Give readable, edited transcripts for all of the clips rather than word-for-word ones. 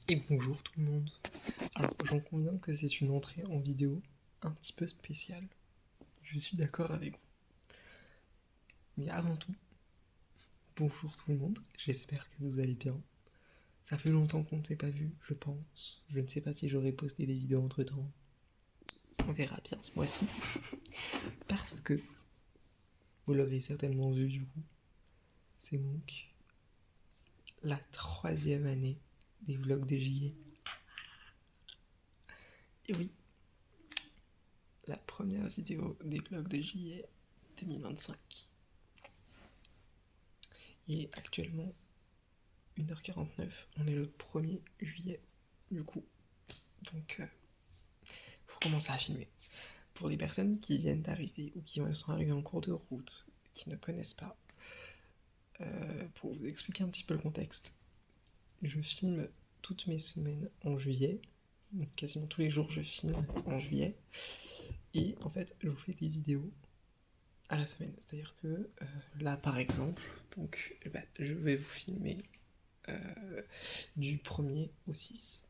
Et bonjour tout le monde. Alors j'en conviens que c'est une entrée en vidéo un petit peu spéciale. Je suis d'accord avec vous. Mais avant tout, bonjour tout le monde. J'espère que vous allez bien. Ça fait longtemps qu'on ne s'est pas vu, je pense. Je ne sais pas si j'aurai posté des vidéos entre temps. On verra bien ce mois-ci. Parce que, vous l'aurez certainement vu du coup, c'est donc la 3e année des vlogs de JA. Et oui, la première vidéo des vlogs de JA 2025. Il est actuellement 1h49, on est le 1er juillet du coup. Donc faut commencer à filmer. Pour les personnes qui viennent d'arriver ou qui sont arrivées en cours de route, qui ne connaissent pas, pour vous expliquer un petit peu le contexte, je filme toutes mes semaines en juillet. Donc quasiment tous les jours je filme en juillet. Et en fait je vous fais des vidéos à la semaine. C'est-à-dire que là par exemple, donc, je vais vous filmer du 1er au 6.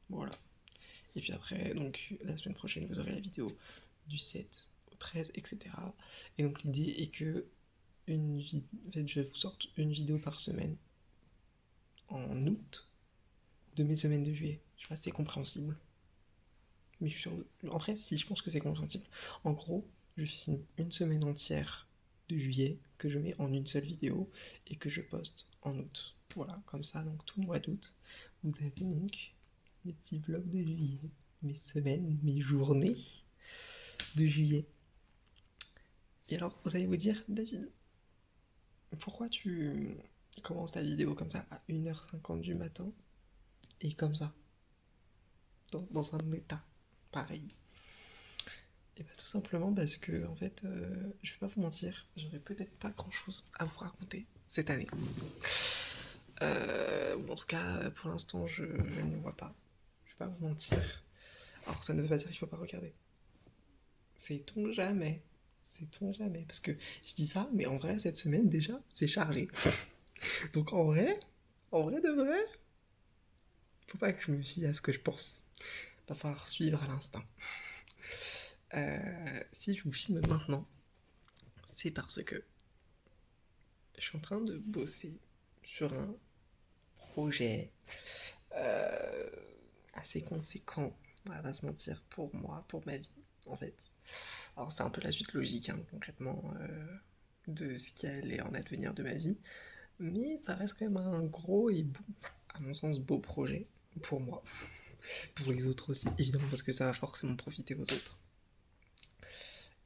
Voilà. Et puis après, donc la semaine prochaine, vous aurez la vidéo du 7 au 13, etc. Et donc l'idée est que en fait, je vous sorte une vidéo par semaine en août de mes semaines de juillet. Je sais pas si c'est compréhensible. Mais je suis sûr... En vrai, si, je pense que c'est compréhensible. En gros, je filme une semaine entière de juillet que je mets en une seule vidéo et que je poste en août. Voilà, comme ça, donc tout le mois d'août, vous avez donc mes petits vlogs de juillet, mes semaines, mes journées de juillet. Et alors, vous allez vous dire, David, pourquoi tu commences ta vidéo comme ça à 1h50 du matin et comme ça, dans un état pareil? Et bah tout simplement parce que, en fait, je vais pas vous mentir, j'aurais peut-être pas grand-chose à vous raconter cette année. En tout cas, pour l'instant, je ne vois pas. Je vais pas vous mentir. Alors, ça ne veut pas dire qu'il faut pas regarder. Sait-on jamais. Sait-on jamais. Parce que je dis ça, mais en vrai, cette semaine, déjà, c'est chargé. Donc en vrai de vrai, faut pas que je me fie à ce que je pense. Va falloir suivre à l'instinct. Si je vous filme maintenant, c'est parce que je suis en train de bosser sur un projet euh, assez conséquent, on va pas se mentir, pour moi, pour ma vie, en fait. Alors c'est un peu la suite logique, hein, concrètement, de ce qui allait en advenir de ma vie, mais ça reste quand même un gros et beau, à mon sens, beau projet pour moi. Pour les autres aussi, évidemment, parce que ça va forcément profiter aux autres.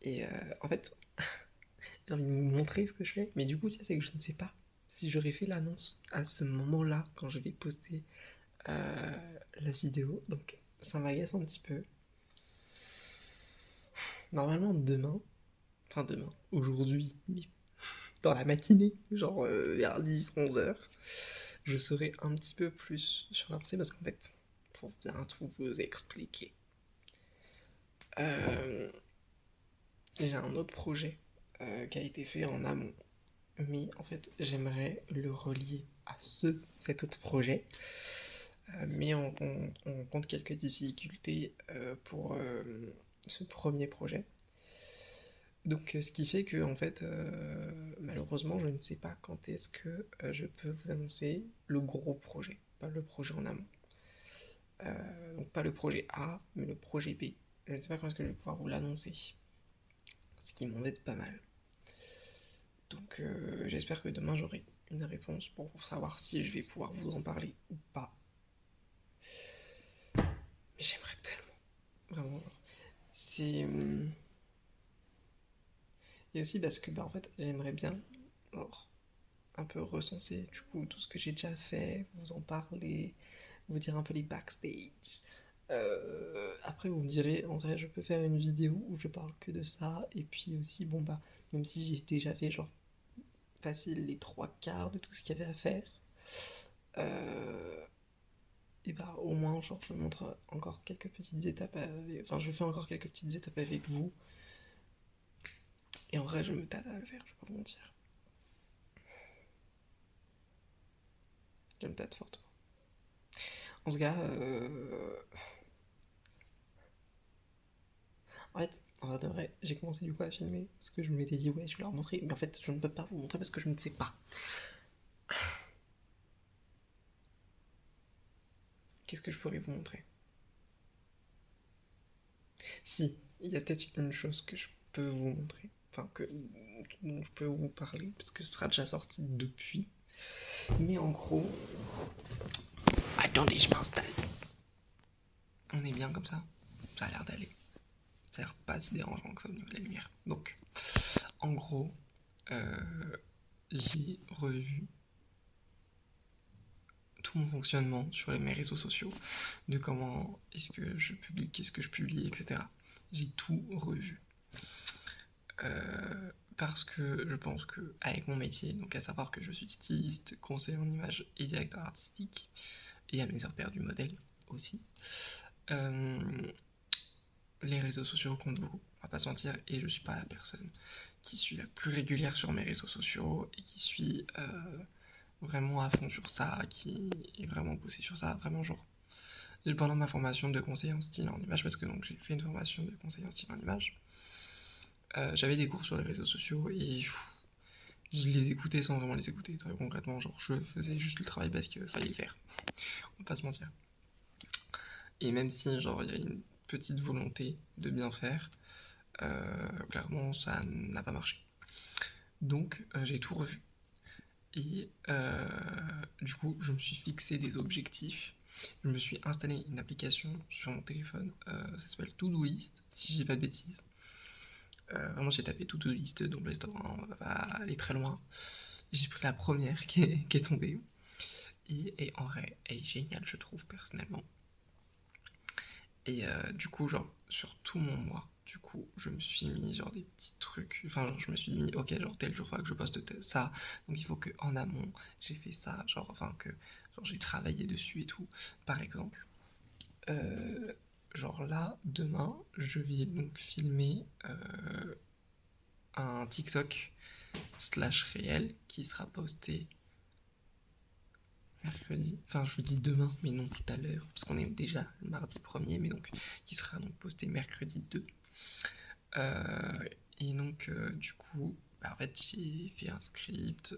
Et en fait, j'ai envie de vous montrer ce que je fais, mais du coup, c'est que je ne sais pas si j'aurais fait l'annonce à ce moment-là, quand je vais poster la vidéo. Donc, ça m'agace un petit peu. Normalement, demain, aujourd'hui, mais dans la matinée, genre vers 10-11 heures, je serai un petit peu plus sur l'avancée parce qu'en fait, pour bien tout vous expliquer, euh, j'ai un autre projet qui a été fait en amont. Mais en fait, j'aimerais le relier à cet autre projet. Mais on rencontre quelques difficultés pour ce premier projet. Donc, ce qui fait que, en fait, malheureusement, je ne sais pas quand est-ce que je peux vous annoncer le gros projet, pas le projet en amont. Donc, pas le projet A, mais le projet B. Je ne sais pas quand est-ce que je vais pouvoir vous l'annoncer. Ce qui m'embête pas mal. Donc j'espère que demain j'aurai une réponse pour savoir si je vais pouvoir vous en parler ou pas. Mais j'aimerais tellement, vraiment. C'est... Et aussi parce que, en fait, j'aimerais bien, genre, un peu recenser, du coup, tout ce que j'ai déjà fait, vous en parler, vous dire un peu les backstage. Après, vous me direz, en vrai, je peux faire une vidéo où je parle que de ça, et puis aussi, bon, bah, même si j'ai déjà fait, genre, facile les 3/4 de tout ce qu'il y avait à faire, et bah au moins genre je montre encore quelques petites étapes enfin je fais encore quelques petites étapes avec vous et en vrai je me tâte à le faire, je vais pas vous mentir, je me tâte fortement. En tout cas, en vrai de vrai, j'ai commencé du coup à filmer parce que je m'étais dit ouais, je vais leur montrer, mais en fait, je ne peux pas vous montrer parce que je ne sais pas. Qu'est-ce que je pourrais vous montrer? Si, il y a peut-être une chose que je peux vous montrer, enfin dont je peux vous parler parce que ce sera déjà sorti depuis. Mais en gros, attendez, je m'installe. On est bien comme ça? Ça a l'air d'aller. Ça a l'air pas si dérangeant que ça au niveau de la lumière. Donc, en gros, j'ai revu tout mon fonctionnement sur mes réseaux sociaux, de comment est-ce que je publie, qu'est-ce que je publie, etc. J'ai tout revu. Parce que je pense que avec mon métier, donc à savoir que je suis styliste, conseiller en image et directeur artistique, et à mes heures perdues modèle aussi, les réseaux sociaux comptent beaucoup, on va pas se mentir, et je suis pas la personne qui suis la plus régulière sur mes réseaux sociaux et qui suis vraiment à fond sur ça, qui est vraiment poussé sur ça, vraiment genre. Pendant ma formation de conseiller en style en image, parce que donc j'ai fait une formation de conseiller en style en image, j'avais des cours sur les réseaux sociaux et je les écoutais sans vraiment les écouter, très concrètement, genre je faisais juste le travail parce qu'il fallait le faire, on va pas se mentir. Et même si genre il y a une petite volonté de bien faire, clairement ça n'a pas marché. Donc j'ai tout revu. Et du coup, je me suis fixé des objectifs. Je me suis installé une application sur mon téléphone, ça s'appelle Todoist, si j'ai pas de bêtises. Vraiment, j'ai tapé Todoist dans Play Store, on va pas aller très loin. J'ai pris la première qui est tombée. Et en vrai, elle est géniale, je trouve, personnellement. Et du coup, genre, sur tout mon mois, du coup, je me suis mis genre des petits trucs. Enfin, genre, je me suis mis, ok, genre tel jour, faut que je poste ça. Donc, il faut que en amont, j'ai fait ça. Genre, enfin, que genre, j'ai travaillé dessus et tout. Par exemple, genre là, demain, je vais donc filmer un TikTok slash réel qui sera posté mercredi, enfin je vous dis demain, mais non tout à l'heure, parce qu'on est déjà le mardi 1er, mais donc qui sera donc posté mercredi 2. Et donc du coup, bah, en fait j'ai fait un script,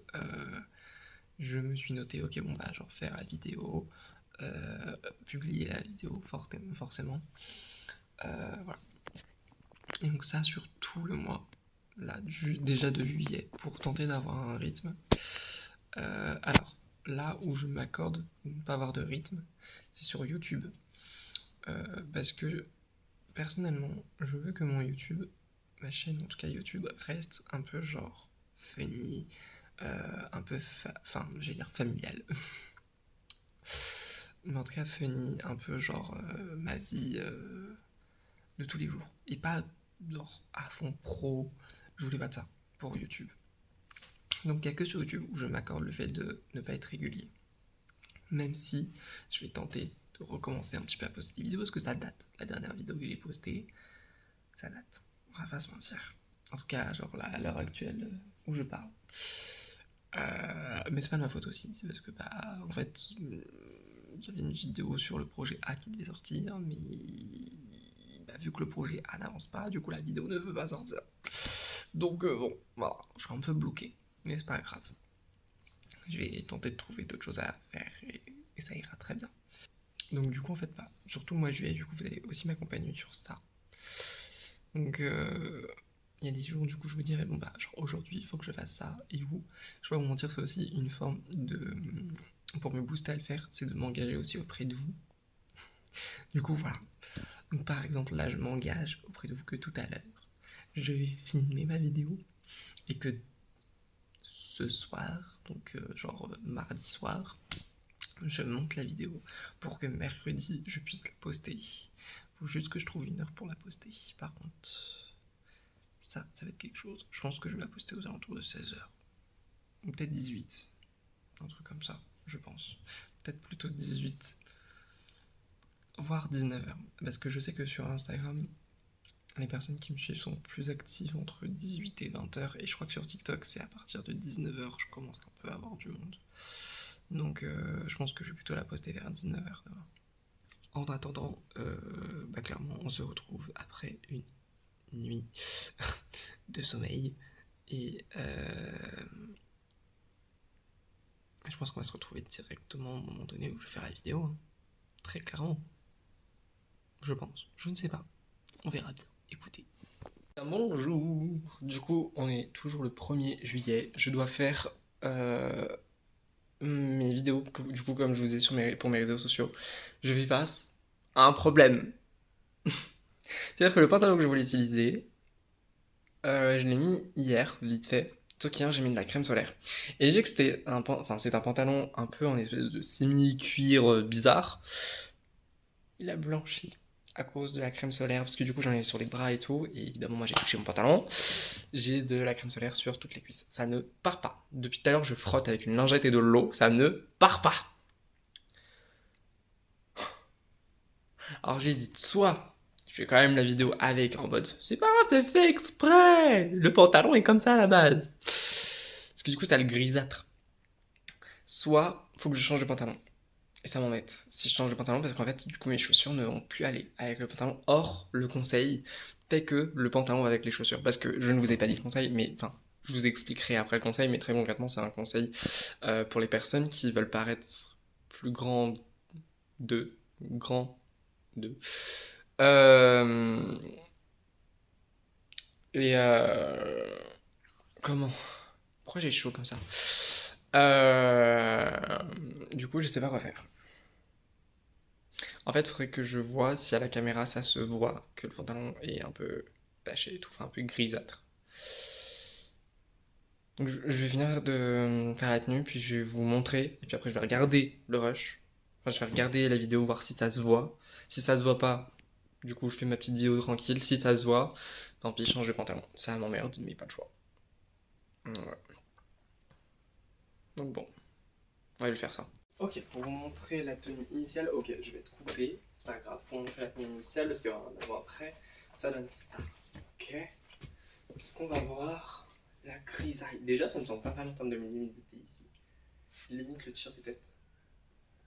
je me suis noté, ok bon bah genre faire la vidéo, publier la vidéo forcément, voilà. Et donc ça sur tout le mois, là déjà de juillet, pour tenter d'avoir un rythme. Alors, là où je m'accorde de ne pas avoir de rythme, c'est sur YouTube. Parce que personnellement, je veux que mon YouTube, ma chaîne en tout cas YouTube, reste un peu genre funny, un peu, enfin, j'ai l'air familial. Mais en tout cas funny, un peu genre ma vie de tous les jours. Et pas genre à fond pro, je voulais pas de ça pour YouTube. Donc il n'y a que sur YouTube où je m'accorde le fait de ne pas être régulier. Même si je vais tenter de recommencer un petit peu à poster des vidéos parce que ça date. La dernière vidéo que j'ai postée, ça date. On va pas se mentir. En tout cas, genre là, à l'heure actuelle où je parle. Mais c'est pas de ma faute aussi, c'est parce que bah en fait j'avais une vidéo sur le projet A qui devait sortir, mais bah, vu que le projet A n'avance pas, du coup la vidéo ne peut pas sortir. Donc bon, voilà, je suis un peu bloqué, mais c'est pas grave. Je vais tenter de trouver d'autres choses à faire et ça ira très bien. Donc du coup en fait bah, surtout le mois de juillet, du coup vous allez aussi m'accompagner sur ça. Donc il y a des jours du coup je vous dirais bon bah genre aujourd'hui il faut que je fasse ça et vous, je vais pas vous mentir, c'est aussi une forme de, pour me booster à le faire, c'est de m'engager aussi auprès de vous. Du coup voilà, donc par exemple là je m'engage auprès de vous que tout à l'heure je vais filmer ma vidéo et que ce soir, donc genre mardi soir, je monte la vidéo pour que mercredi je puisse la poster. Faut juste que je trouve une heure pour la poster. Par contre, ça va être quelque chose. Je pense que je vais la poster aux alentours de 16h. Ou peut-être 18. Un truc comme ça, je pense. Peut-être plutôt 18. Voire 19h. Parce que je sais que sur Instagram, les personnes qui me suivent sont plus actives entre 18 et 20h. Et je crois que sur TikTok, c'est à partir de 19h, je commence un peu à avoir du monde. Donc je pense que je vais plutôt la poster vers 19h demain. En attendant, clairement on se retrouve après une nuit de sommeil et je pense qu'on va se retrouver directement au moment donné où je vais faire la vidéo, hein. Très clairement. Je pense, je ne sais pas, on verra bien, écoutez. Bonjour. Du coup on est toujours le 1er juillet, je dois faire mes vidéos, du coup comme je vous ai pour mes réseaux sociaux, je fais face à un problème. C'est-à-dire que le pantalon que je voulais utiliser, je l'ai mis hier, vite fait. Sauf qu'hier j'ai mis de la crème solaire. Et vu que c'est un pantalon un peu en espèce de semi-cuir bizarre, il a blanchi à cause de la crème solaire, parce que du coup j'en ai sur les bras et tout, et évidemment moi j'ai touché mon pantalon, j'ai de la crème solaire sur toutes les cuisses. Ça ne part pas. Depuis tout à l'heure je frotte avec une lingette et de l'eau, ça ne part pas. Alors j'ai dit soit je fais quand même la vidéo avec en mode c'est pas grave, c'est fait exprès, le pantalon est comme ça à la base. Parce que du coup ça le grisâtre. Soit faut que je change de pantalon. Et ça m'embête si je change de pantalon parce qu'en fait du coup mes chaussures ne vont plus aller avec le pantalon. Or le conseil fait que le pantalon va avec les chaussures. Parce que je ne vous ai pas dit le conseil, mais enfin je vous expliquerai après le conseil, mais très concrètement c'est un conseil pour les personnes qui veulent paraître plus grandes de de et comment? Pourquoi j'ai chaud comme ça? Du coup, je sais pas quoi faire. En fait, il faudrait que je vois si à la caméra ça se voit que le pantalon est un peu taché et tout, enfin un peu grisâtre. Donc je vais finir de faire la tenue, puis je vais vous montrer, et puis après je vais regarder le rush. Enfin, je vais regarder la vidéo, voir si ça se voit. Si ça se voit pas, du coup je fais ma petite vidéo tranquille. Si ça se voit, tant pis, je change de pantalon. Ça m'emmerde, mais pas de choix. Ouais. Donc bon, ouais, je vais faire ça. Ok, pour vous montrer la tenue initiale, ok, je vais te couper, c'est pas grave. Pour vous montrer la tenue initiale, parce qu'en avant après, ça donne ça. Ok, qu'est-ce qu'on va voir? La grisaille. Déjà, ça me semble pas mal en termes de luminosité ici. Limite le t-shirt peut-être.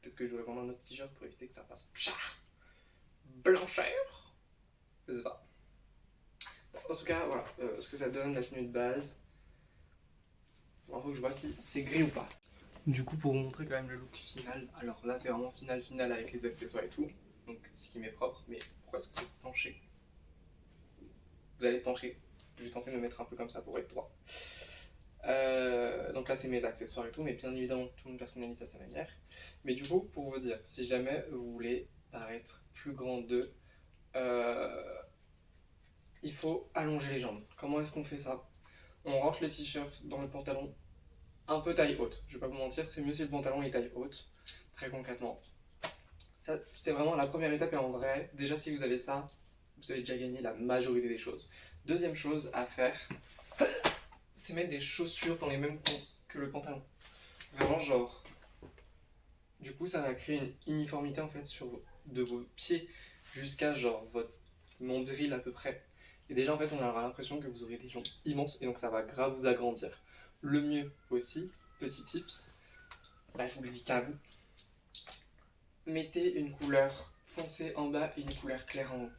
Peut-être que je devrais vendre un autre t-shirt pour éviter que ça fasse blancheur. Je sais pas. En tout cas, voilà ce que ça donne, la tenue de base. Il faut que je vois si c'est gris ou pas. Du coup, pour vous montrer quand même le look final, alors là c'est vraiment final avec les accessoires et tout, donc ce qui m'est propre, mais pourquoi est-ce que vous êtes penché? Vous allez pencher, je vais tenter de me mettre un peu comme ça pour être droit. Donc là c'est mes accessoires et tout, mais bien évidemment tout le monde personnalise à sa manière. Mais du coup, pour vous dire, si jamais vous voulez paraître plus grand d'eux, il faut allonger les jambes. Comment est-ce qu'on fait ça? On rentre le t-shirt dans le pantalon un peu taille haute. Je vais pas vous mentir, c'est mieux si le pantalon est taille haute, très concrètement. Ça, c'est vraiment la première étape et en vrai, déjà si vous avez ça, vous avez déjà gagné la majorité des choses. Deuxième chose à faire, c'est mettre des chaussures dans les mêmes tons que le pantalon. Vraiment genre, du coup ça va créer une uniformité en fait de vos pieds jusqu'à genre votre nombril à peu près. Et déjà en fait on aura l'impression que vous aurez des jambes immenses et donc ça va grave vous agrandir. Le mieux aussi, petit tips, là je vous le dis qu'à vous, mettez une couleur foncée en bas et une couleur claire en haut.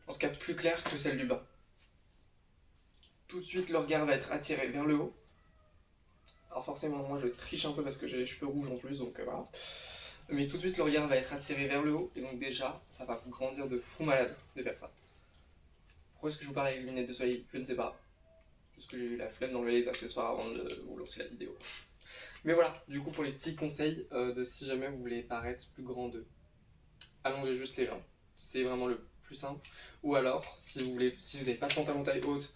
En tout cas plus claire que celle du bas. Tout de suite le regard va être attiré vers le haut. Alors forcément moi je triche un peu parce que j'ai les cheveux rouges en plus donc voilà. Mais tout de suite le regard va être attiré vers le haut et donc déjà ça va vous grandir de fou malade de faire ça. Pourquoi est-ce que je vous parle avec les lunettes de soleil? Je ne sais pas. Parce que j'ai eu la flemme d'enlever les accessoires avant de vous lancer la vidéo. Mais voilà, du coup pour les petits conseils de si jamais vous voulez paraître plus grand d'eux, allongez juste les jambes. C'est vraiment le plus simple. Ou alors, si vous n'avez pas de pantalon taille haute,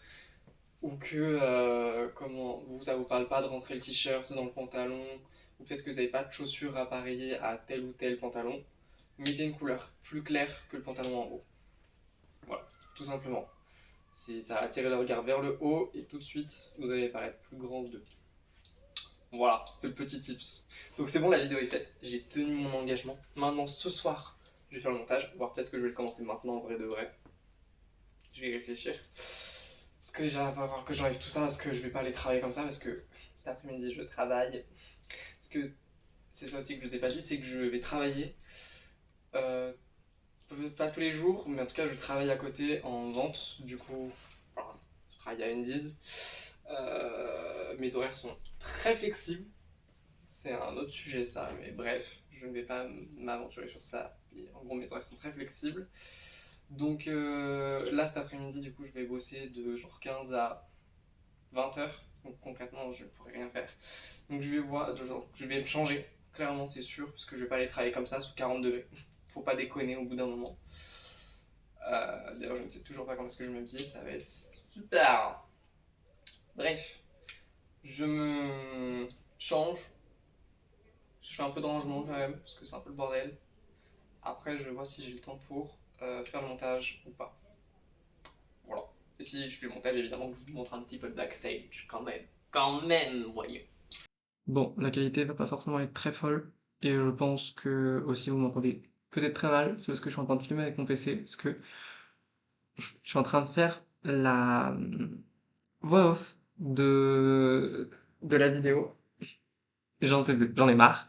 ou que ça vous parle pas de rentrer le t-shirt dans le pantalon, ou peut-être que vous n'avez pas de chaussures appareillées à tel ou tel pantalon, mettez une couleur plus claire que le pantalon en haut. Voilà, tout simplement. Ça va attirer le regard vers le haut et tout de suite vous allez paraître plus grand d'eux. Voilà, c'est le petit tips. Donc c'est bon, la vidéo est faite, j'ai tenu mon engagement. Maintenant ce soir, je vais faire le montage, voire peut-être que je vais le commencer maintenant en vrai de vrai. Je vais y réfléchir. Parce que déjà, il va falloir que j'enlève tout ça parce que je vais pas aller travailler comme ça parce que cet après-midi je travaille. Parce que c'est ça aussi que je vous ai pas dit, c'est que je vais travailler, euh, pas tous les jours, mais en tout cas je travaille à côté en vente, du coup, voilà, je travaille à Endiz. Mes horaires sont très flexibles, c'est un autre sujet ça, mais bref, je ne vais pas m'aventurer sur ça. En gros, mes horaires sont très flexibles. Donc là, cet après-midi, du coup, je vais bosser de genre 15 à 20 heures. Donc concrètement, je ne pourrai rien faire. Donc je vais voir, genre, je vais me changer, clairement, c'est sûr, parce que je vais pas aller travailler comme ça sous 40 degrés. Faut pas déconner au bout d'un moment. D'ailleurs, je ne sais toujours pas comment est-ce que je m'habille, ça va être super. Bref, je me change. Je fais un peu de rangement quand même, parce que c'est un peu le bordel. Après, je vois si j'ai le temps pour faire le montage ou pas. Voilà. Et si je fais le montage, évidemment, je vous montre un petit peu de backstage, quand même. Quand même, voyons. Bon, la qualité va pas forcément être très folle, et je pense que aussi vous m'entendez peut-être très mal, c'est parce que je suis en train de filmer avec mon PC, parce que je suis en train de faire la voix off de la vidéo. J'en ai marre.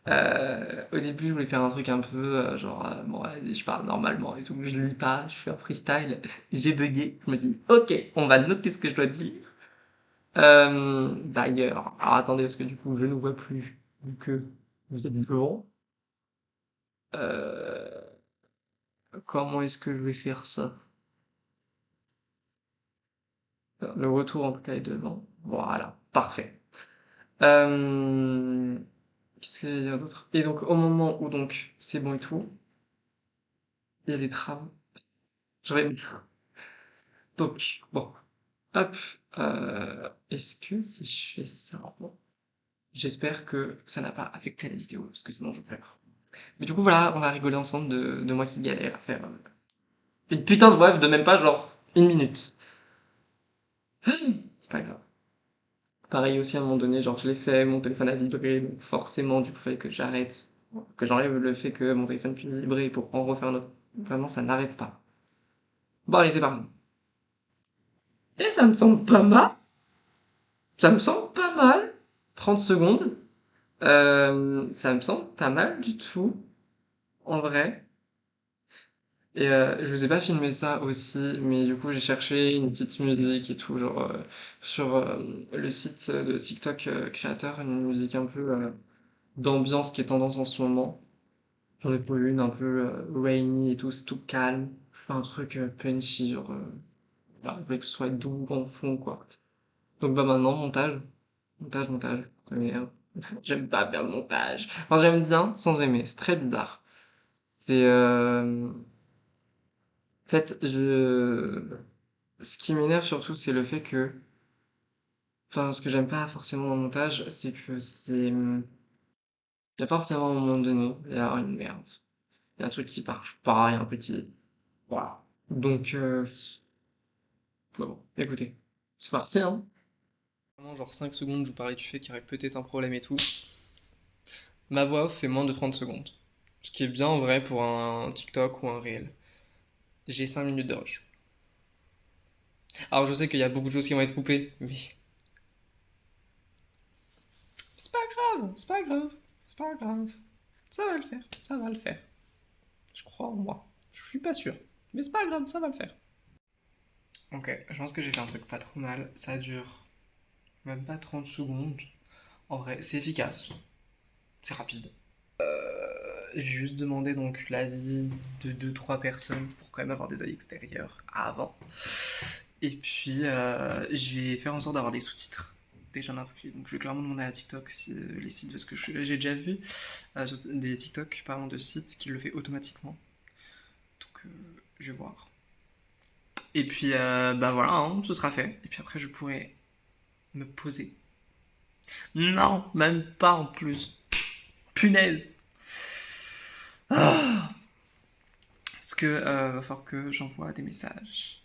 Au début, je voulais faire un truc un peu genre, bon, allez, je parle normalement et tout, je lis pas, je fais un freestyle, j'ai bugué. Je me dis, ok, on va noter ce que je dois dire. D'ailleurs, alors attendez, parce que du coup, je ne vois plus, vu que vous êtes devant. Euh, Comment est-ce que je vais faire ça? Le retour, en tout cas, est devant. Voilà, parfait. Euh, Qu'est-ce qu'il y a d'autre? Et donc, au moment où donc c'est bon et tout, il y a des travaux. J'aurais donc, bon, hop, est-ce que si je fais ça, bon, j'espère que ça n'a pas affecté la vidéo, parce que sinon je pleure. Mais du coup, voilà, on va rigoler ensemble de moi qui galère à faire une putain de bref de même pas genre une minute. C'est pas grave. Pareil aussi, à un moment donné, genre je l'ai fait, mon téléphone a vibré, donc forcément, du coup, il fallait que j'arrête, que j'enlève le fait que mon téléphone puisse vibrer pour en refaire un autre. Vraiment, ça n'arrête pas. Bon, allez, c'est parti. Et ça me semble pas mal. Ça me semble pas mal. 30 secondes. Ça me semble pas mal du tout, en vrai. Et je vous ai pas filmé ça aussi, mais du coup j'ai cherché une petite musique et tout, genre sur le site de TikTok créateur, une musique un peu d'ambiance qui est tendance en ce moment. J'en ai trouvé une un peu rainy et tout, c'est tout calme. Je fais un truc punchy, genre bah, je voulais que ce soit doux en fond quoi. Donc bah maintenant montage, montage. Merde. J'aime pas faire le montage. Enfin j'aime bien sans aimer, c'est très bizarre. C'est en fait, ce qui m'énerve surtout, c'est le fait que, enfin, ce que j'aime pas forcément dans le montage, c'est que y a pas forcément un moment donné, il y a une merde. Il y a un truc qui marche pas, il y a un truc qui, voilà. Donc, bon, écoutez, c'est parti, hein. Vraiment, genre 5 secondes, je vous parlais du fait qu'il y aurait peut-être un problème et tout. Ma voix off fait moins de 30 secondes. Ce qui est bien en vrai pour un TikTok ou un réel. J'ai 5 minutes de rush. Alors je sais qu'il y a beaucoup de choses qui vont être coupées, mais c'est pas grave, c'est pas grave, c'est pas grave. Ça va le faire, ça va le faire. Je crois en moi. Je suis pas sûr, mais c'est pas grave, ça va le faire. Ok, je pense que j'ai fait un truc pas trop mal. Ça dure même pas 30 secondes. En vrai, c'est efficace, c'est rapide. J'ai juste demandé donc l'avis de deux trois personnes pour quand même avoir des avis extérieurs avant. Et puis, je vais faire en sorte d'avoir des sous-titres déjà inscrits. Donc, je vais clairement demander à TikTok si les sites, parce que j'ai déjà vu des TikTok parlant de sites qui le fait automatiquement. Donc, je vais voir. Et puis, bah voilà, hein, ce sera fait. Et puis après, je pourrai me poser. Non, même pas en plus. Punaise. Ah. Parce que va falloir que j'envoie des messages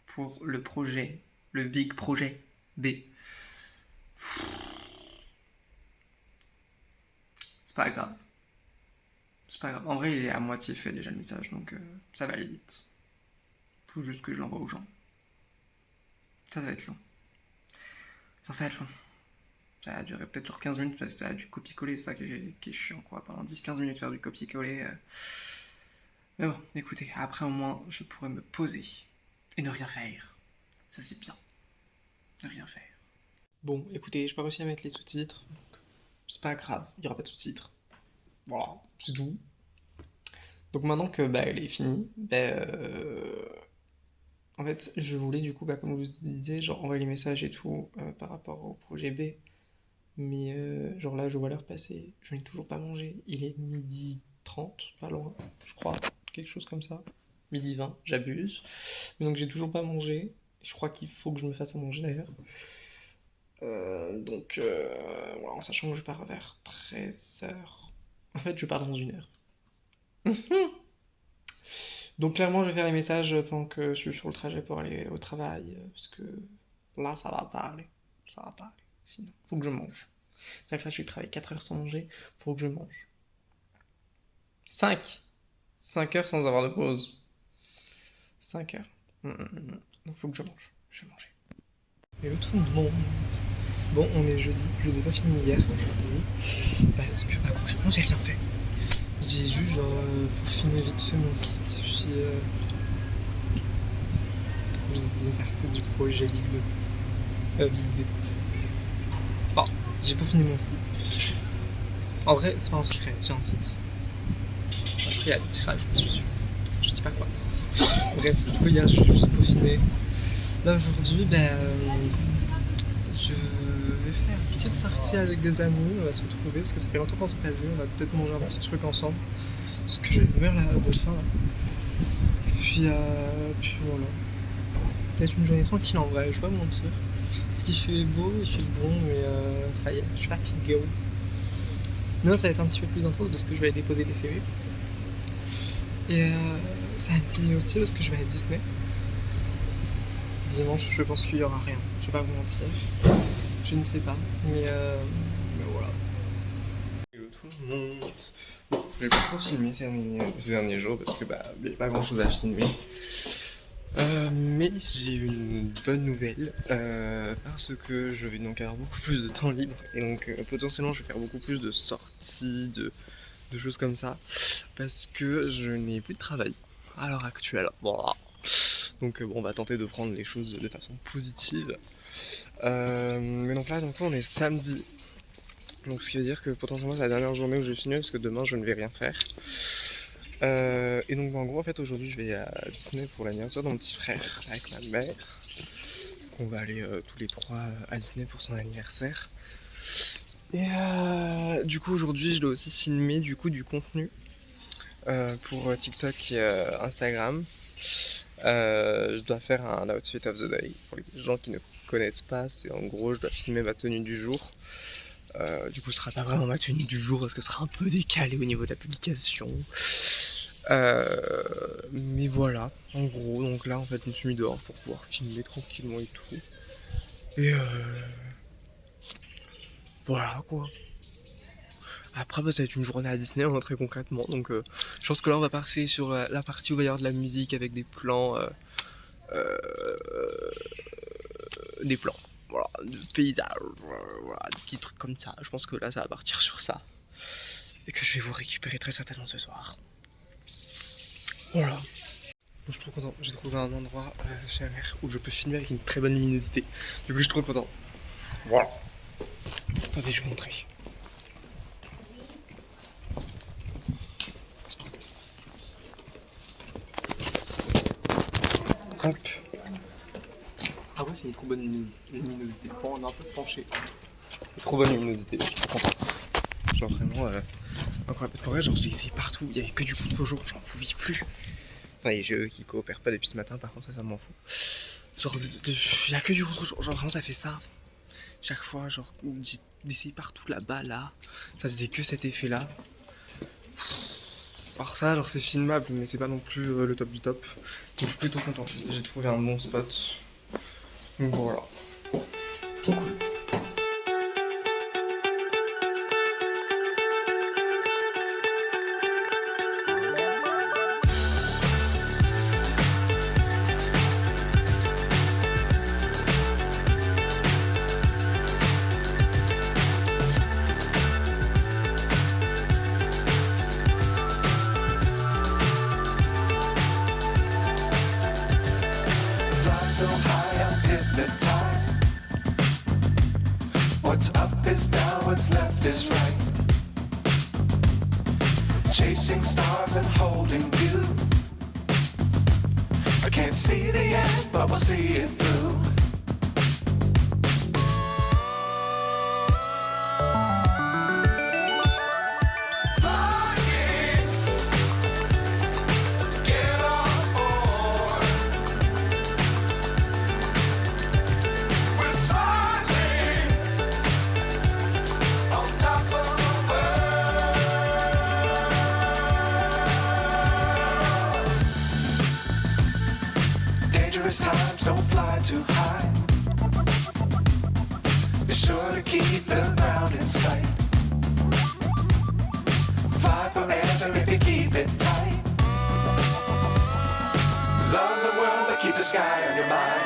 pour le projet, le big projet B. C'est pas grave. C'est pas grave. En vrai, il est à moitié fait déjà le message, donc ça va aller vite. Faut juste que je l'envoie aux gens. Ça va être long. Enfin, ça va être long. Ça a duré peut-être genre 15 minutes parce que ça a du copier-coller, c'est ça qui est chiant quoi. Pendant 10-15 minutes faire du copier-coller. Mais bon, écoutez, après au moins je pourrais me poser et ne rien faire. Ça c'est bien. Ne rien faire. Bon, écoutez, j'ai pas réussi à mettre les sous-titres. C'est pas grave, il y aura pas de sous-titres. Voilà, c'est tout. Donc maintenant que elle est finie, en fait, je voulais du coup, comme je vous disais, genre envoyer les messages et tout par rapport au projet B. Mais genre là, je vois l'heure passer, je n'ai toujours pas mangé. Il est 12h30, pas loin, je crois, quelque chose comme ça. 12h20, j'abuse. Mais donc j'ai toujours pas mangé. Je crois qu'il faut que je me fasse à manger d'ailleurs. Voilà, en sachant que je pars vers 13h. En fait, je pars dans 1 heure. Donc clairement, je vais faire les messages pendant que je suis sur le trajet pour aller au travail, parce que là, ça va pas aller. Ça va pas aller. Sinon, faut que je mange. C'est-à-dire que là, je vais travailler 4 heures sans manger, faut que je mange. 5 heures sans avoir de pause. 5 heures. Donc faut que je mange. Je vais manger. Hello tout le monde. Bon, on est jeudi. Je vous ai pas fini hier, mercredi. Parce que concrètement, j'ai rien fait. J'ai juste peaufiné vite fait mon site. Puis je vous ai dit une partie du projet Ligue 2. Ligue 2. Bon, j'ai peaufiné mon site. En vrai, c'est pas un secret, j'ai un site. Après, il y a des tirages dessus. Je sais pas quoi. Bref, du coup, hier, j'ai juste peaufiné. Là, aujourd'hui, je vais faire une petite sortie avec des amis. On va se retrouver parce que ça fait longtemps qu'on s'est pas vu. On va peut-être manger un petit truc ensemble. Parce que je vais mourir de faim là. Puis voilà. C'est une journée tranquille en vrai, je vais pas mentir. Ce qui fait beau, il fait bon, mais ça y est, je suis fatigué. Non, ça va être un petit peu plus intense parce que je vais aller déposer les CV. Et ça a dit aussi parce que je vais à Disney. Dimanche, je pense qu'il y aura rien. Je vais pas vous mentir. Je ne sais pas, mais voilà. Hello tout le monde. Bon, je vais pas trop filmer ces derniers jours parce que il n'y a pas grand chose à filmer. Mais j'ai une bonne nouvelle parce que je vais donc avoir beaucoup plus de temps libre et donc potentiellement je vais faire beaucoup plus de sorties, de choses comme ça parce que je n'ai plus de travail à l'heure actuelle. Voilà. Donc on va tenter de prendre les choses de façon positive. Mais donc là on est samedi. Donc ce qui veut dire que potentiellement c'est la dernière journée où je vais filmer parce que demain je ne vais rien faire. Et donc en gros en fait aujourd'hui je vais à Disney pour l'anniversaire de mon petit frère avec ma mère. On va aller tous les trois à Disney pour son anniversaire. Et du coup aujourd'hui je dois aussi filmer du contenu pour TikTok et Instagram. Je dois faire un outfit of the day. Pour les gens qui ne connaissent pas, c'est en gros je dois filmer ma tenue du jour. Du coup ce sera pas vraiment ma tenue du jour parce que ce sera un peu décalé au niveau de la publication. Mais voilà, en gros, donc là en fait je me suis mis dehors pour pouvoir filmer tranquillement et tout. Et voilà quoi. Après ça va être une journée à Disney très concrètement, donc je pense que là on va passer sur la partie où il va y avoir de la musique avec des plans, voilà, de paysages, voilà, des petits trucs comme ça. Je pense que là ça va partir sur ça. Et que je vais vous récupérer très certainement ce soir. Voilà. Je suis trop content, j'ai trouvé un endroit chez ma mère où je peux filmer avec une très bonne luminosité. Du coup je suis trop content. Voilà. Attendez, je vais vous montrer. Hop. Ah ouais, c'est une trop bonne luminosité. Bon, on est un peu penché. Trop bonne luminosité, je suis trop content. Genre vraiment incroyable. Parce qu'en vrai, genre j'ai essayé partout, il y avait que du contre-jour, j'en pouvais plus. Enfin, il y a GE qui coopèrent pas depuis ce matin, par contre ça m'en fout. Genre il y a que du contre-jour, genre vraiment ça fait ça. Chaque fois, genre j'ai essayé partout là-bas, là. Ça faisait que cet effet-là. Par ça, genre c'est filmable, mais c'est pas non plus le top du top. Donc je suis plutôt content, j'ai trouvé un bon spot. Donc voilà. Trop cool. what's left is right. Chasing stars and holding you. I can't see the end, but we'll see it through. Times don't fly too high. Be sure to keep the ground in sight. Fly forever if you keep it tight. Love the world but keep the sky on your mind.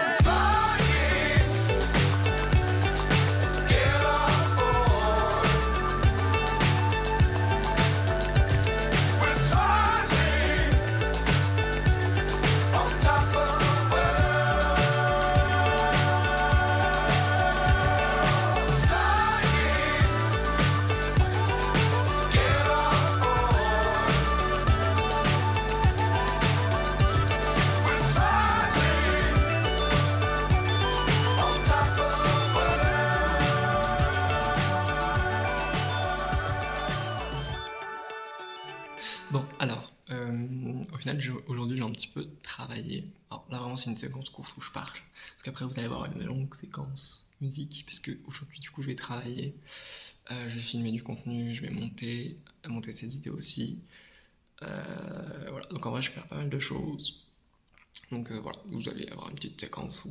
Bon, alors, au final, aujourd'hui, j'ai un petit peu travaillé. Alors là, vraiment, c'est une séquence courte où je parle. Parce qu'après, vous allez avoir une longue séquence musique. Parce que aujourd'hui, du coup, je vais travailler. Je vais filmer du contenu, je vais monter cette vidéo aussi. Voilà, donc en vrai, je vais faire pas mal de choses. Donc voilà, vous allez avoir une petite séquence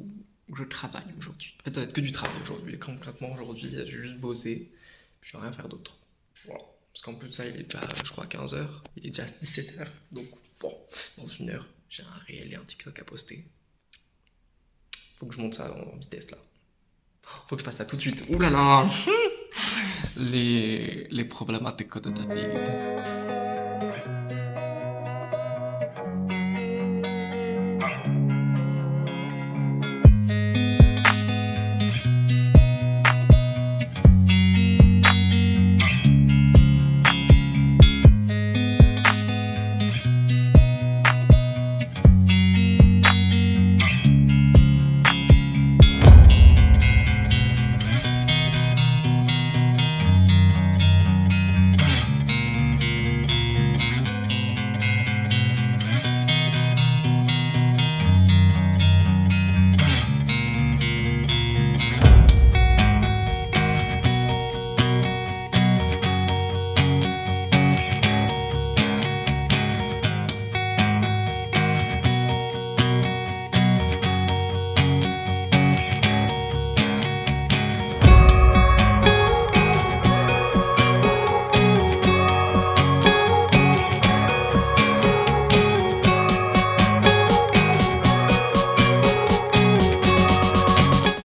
où je travaille aujourd'hui. En fait, ça va être que du travail aujourd'hui. Concrètement, aujourd'hui, j'ai juste bossé. Je vais rien faire d'autre. Voilà. Parce qu'en plus de ça, il est déjà, je crois, 15h. Il est déjà 17h. Donc, bon, dans une heure, j'ai un réel et un TikTok à poster. Faut que je monte ça en vitesse, là. Faut que je fasse ça tout de suite. Ouh là là. Les problématiques de David.